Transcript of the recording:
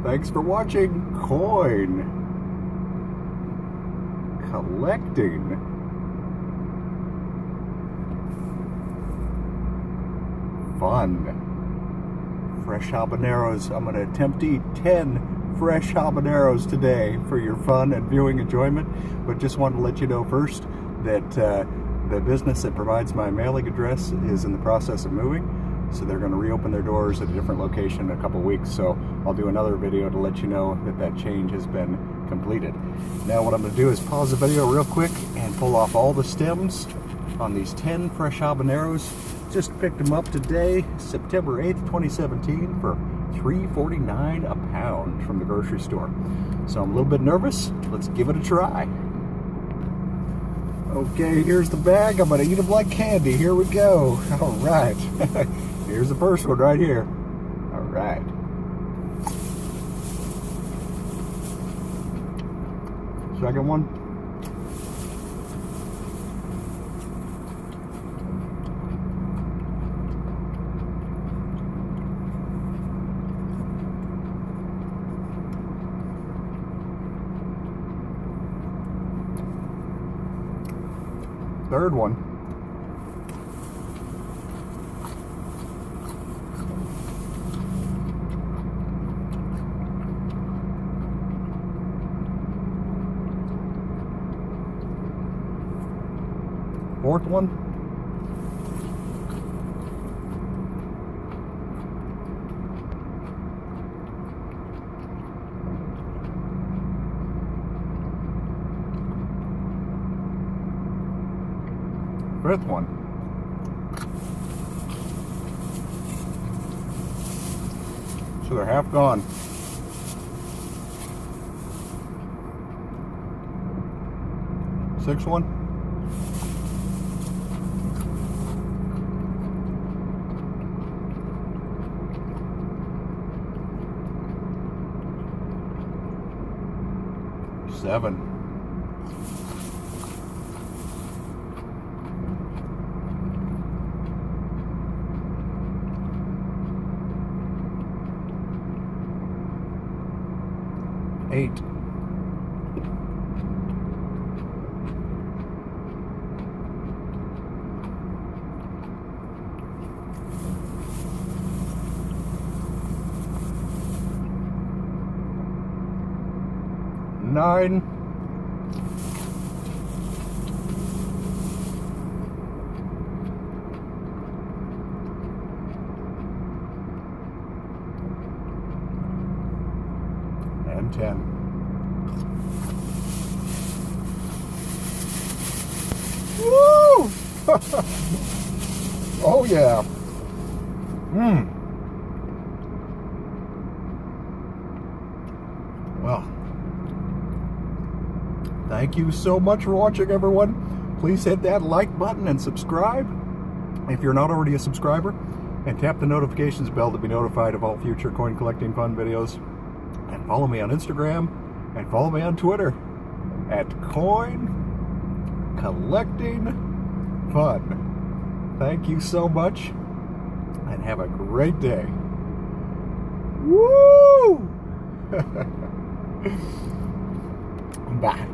Thanks for watching Coin Collecting. Fun. Fresh habaneros. I'm going to attempt to eat 10 fresh habaneros today for your fun and viewing enjoyment. But just wanted to let you know first that the business that provides my mailing address is in the process of moving. So they're going to reopen their doors at a different location in a couple weeks. So I'll do another video to let you know that that change has been completed. Now what I'm going to do is pause the video real quick and pull off all the stems on these 10 fresh habaneros. Just picked them up today, September 8th, 2017 for $3.49 a pound from the grocery store. So I'm a little bit nervous. Let's give it a try. Okay, here's the bag. I'm going to eat them like candy. Here we go. All right. Here's the first one right here. All right. Second one. Third one. Fourth one. Fifth one. So they're half gone. Sixth one. Seven. Eight. Nine. And 10. Woo! Oh yeah. Well, thank you so much for watching, everyone. Please hit that like button and subscribe if you're not already a subscriber, and tap the notifications bell to be notified of all future coin collecting fun videos. And follow me on Instagram and follow me on Twitter at Coin Collecting Fun. Thank you so much and have a great day. Woo! Bye.